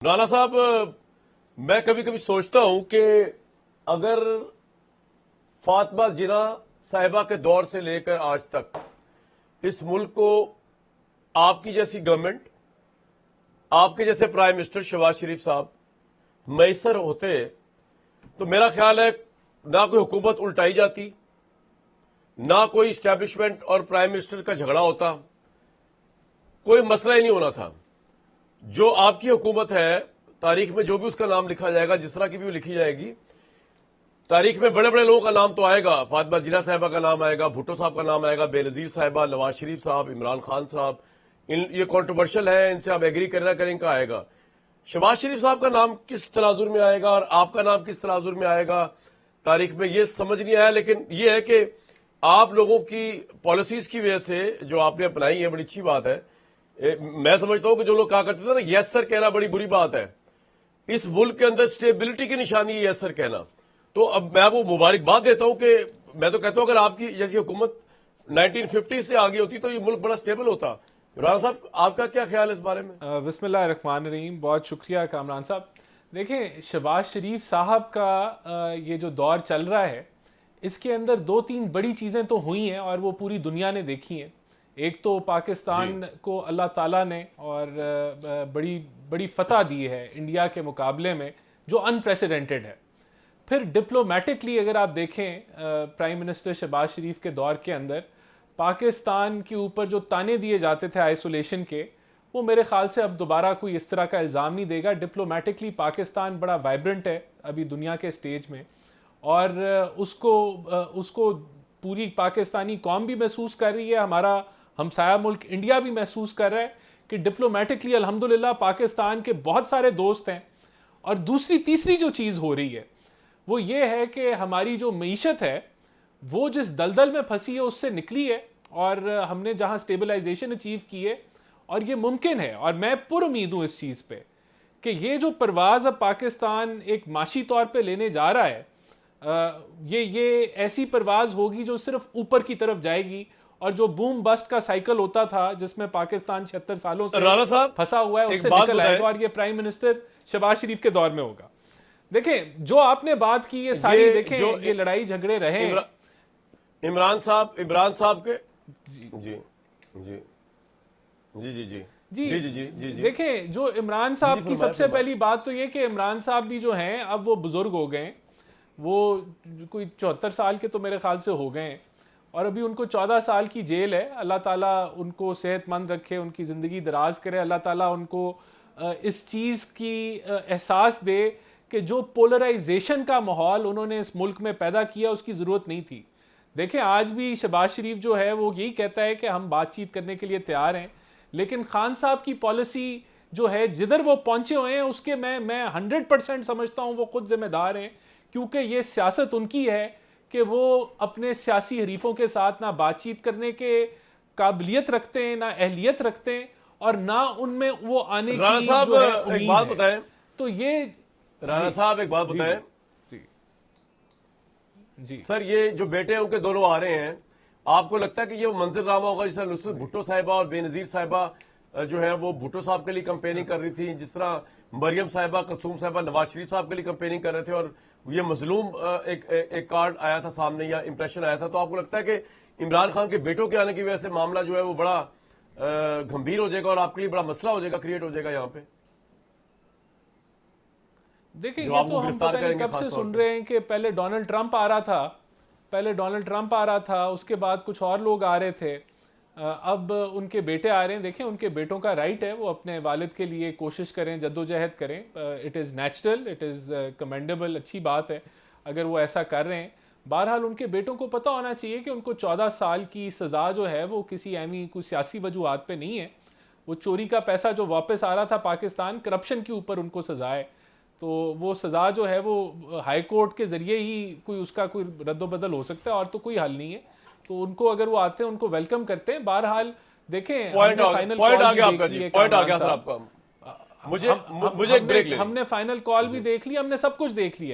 राणा साहब, मैं कभी कभी सोचता हूं कि अगर फातिमा जिन्ना साहिबा के दौर से लेकर आज तक इस मुल्क को आपकी जैसी गवर्नमेंट, आपके जैसे प्राइम मिनिस्टर शहबाज शरीफ साहब मैसर होते तो मेरा ख्याल है ना कोई हुकूमत उल्टाई जाती, ना कोई इस्टेब्लिशमेंट और प्राइम मिनिस्टर का झगड़ा होता, कोई मसला ही नहीं होना था। जो आपकी हुकूमत है, तारीख में जो भी उसका नाम लिखा जाएगा, जिस तरह की भी लिखी जाएगी, तारीख में बड़े बड़े लोगों का नाम तो आएगा। फातिमा जिन्ना साहिबा का नाम आएगा, भुट्टो साहब का नाम आएगा, बेनजीर साहिबा, नवाज शरीफ साहब, इमरान खान साहब, ये कॉन्ट्रोवर्शियल है, इनसे आप एग्री करना करें का आएगा। शहबाज शरीफ साहब का नाम किस तनाजुर में आएगा और आपका नाम किस तनाजुर में आएगा, तारीख में ये समझ नहीं आया। लेकिन ये है कि आप लोगों की पॉलिसीज की वजह से जो आपने अपनाई है, बड़ी अच्छी बात है। मैं समझता हूं कि जो लोग कहा करते थे ना यस सर कहना बड़ी बुरी बात है, इस मुल्क के अंदर स्टेबिलिटी की निशानी है यस सर कहना। तो अब मैं आपको मुबारकबाद देता हूं कि मैं तो कहता हूं अगर आपकी जैसी हुकूमत 1950 से आगे होती तो ये मुल्क बड़ा स्टेबल होता। राणा साहब, आपका क्या ख्याल है इस बारे में? बिस्मिल्लाहिर्रहमानिर्रहीम। बहुत शुक्रिया कामरान साहब। देखें, शहबाज शरीफ साहब का ये जो दौर चल रहा है, इसके अंदर दो तीन बड़ी चीज़ें तो हुई हैं और वो पूरी दुनिया ने देखी हैं। एक तो पाकिस्तान को अल्लाह ताला ने और बड़ी बड़ी फतह दी है इंडिया के मुकाबले में, जो अनप्रेसिडेंटेड है। फिर डिप्लोमेटिकली अगर आप देखें, प्राइम मिनिस्टर शहबाज शरीफ के दौर के अंदर पाकिस्तान के ऊपर जो ताने दिए जाते थे आइसोलेशन के, वो मेरे ख्याल से अब दोबारा कोई इस तरह का इल्ज़ाम नहीं देगा। डिप्लोमेटिकली पाकिस्तान बड़ा वाइब्रेंट है अभी दुनिया के स्टेज में, और उसको पूरी पाकिस्तानी कौम भी महसूस कर रही है, हमारा हमसाया मुल्क इंडिया भी महसूस कर रहा है कि डिप्लोमेटिकली अल्हम्दुलिल्लाह पाकिस्तान के बहुत सारे दोस्त हैं। और दूसरी तीसरी जो चीज़ हो रही है वो ये है कि हमारी जो मईशत है वो जिस दलदल में फंसी है उससे निकली है, और हमने जहां स्टेबलाइजेशन अचीव की है, और ये मुमकिन है। और मैं पुरुमीद हूँ इस चीज़ पे कि ये जो परवाज़ अब पाकिस्तान एक माशी तौर पे लेने जा रहा है, ये ऐसी परवाज़ होगी जो सिर्फ ऊपर की तरफ जाएगी, और जो बूम बस्ट का साइकिल होता था जिसमें पाकिस्तान 76 सालों से फंसा हुआ है उससे निकल आएगा, और ये प्राइम मिनिस्टर शहबाज शरीफ के दौर में होगा। देखें, जो आपने बात की ये सारी, देखें ये लड़ाई झगड़े रहे इमरान साहब के जी जी जी जी जी जी जी जी जी जी। देखें, जो इमरान साहब की सबसे पहली बात तो ये कि इमरान साहब भी जो हैं अब वो बुजुर्ग हो गए, वो कोई 74 साल के तो मेरे ख्याल से हो गए, और अभी उनको 14 साल की जेल है। अल्लाह ताला उनको सेहतमंद रखे, उनकी ज़िंदगी दराज करे, अल्लाह ताला उनको इस चीज़ की एहसास दे कि जो पोलराइजेशन का माहौल उन्होंने इस मुल्क में पैदा किया उसकी ज़रूरत नहीं थी। देखें, आज भी शहबाज शरीफ जो है वो यही कहता है कि हम बातचीत करने के लिए तैयार हैं, लेकिन खान साहब की पॉलिसी जो है जिधर वो पहुँचे हुए हैं उसके मैं 100% समझता हूँ वो खुद जिम्मेदार हैं, क्योंकि ये सियासत उनकी है कि वो अपने सियासी हरीफों के साथ ना बातचीत करने के काबिलियत रखते हैं, ना अहलियत रखते हैं, और ना उनमें वो आने की जो है उम्मीद है। तो ये राणा साहब एक बात बताएं जी सर, ये जो बेटे हैं उनके दोनों आ रहे हैं, आपको लगता है कि ये मंजिल रामा होगा जिस तरह नुसरत भुट्टो साहिबा और बेनजीर साहिबा जो है वो भुट्टो साहब के लिए कंपेनिंग कर रही थी, जिस तरह मरियम साहिबा, कसूम साहिबा नवाज शरीफ साहब के लिए कंपेनिंग कर रहे थे, और ये मजलूम एक कार्ड आया था सामने या इंप्रेशन आया था। तो आपको लगता है कि इमरान खान के बेटों के आने की वजह से मामला जो है वो बड़ा गंभीर हो जाएगा और आपके लिए बड़ा मसला हो जाएगा, क्रिएट हो जाएगा यहाँ पे? देखिए, ये तो हम पता नहीं कब से सुन रहे हैं कि पहले डोनाल्ड ट्रंप आ रहा था, उसके बाद कुछ और लोग आ रहे थे, अब उनके बेटे आ रहे हैं। देखें, उनके बेटों का राइट है वो अपने वालिद के लिए कोशिश करें, जद्दोजहद करें। It is natural, it is commendable, अच्छी बात है अगर वो ऐसा कर रहे हैं। बहरहाल उनके बेटों को पता होना चाहिए कि उनको 14 साल की सज़ा जो है वो किसी एमी कोई सियासी वजूहात पे नहीं है। वो चोरी का पैसा जो वापस आ रहा था पाकिस्तान, करप्शन के ऊपर उनको सज़ा है। तो वो सज़ा जो है वो हाई कोर्ट के ज़रिए ही कोई उसका कोई रद्दोबदल हो सकता है, और तो कोई हल नहीं है। तो उनको अगर वो आते हैं उनको वेलकम करते हैं। बहरहाल देखें, पॉइंट आ गया सर आपका। मुझे एक ब्रेक लेना। हमने फाइनल कॉल भी देख ली, हमने सब कुछ देख लिया।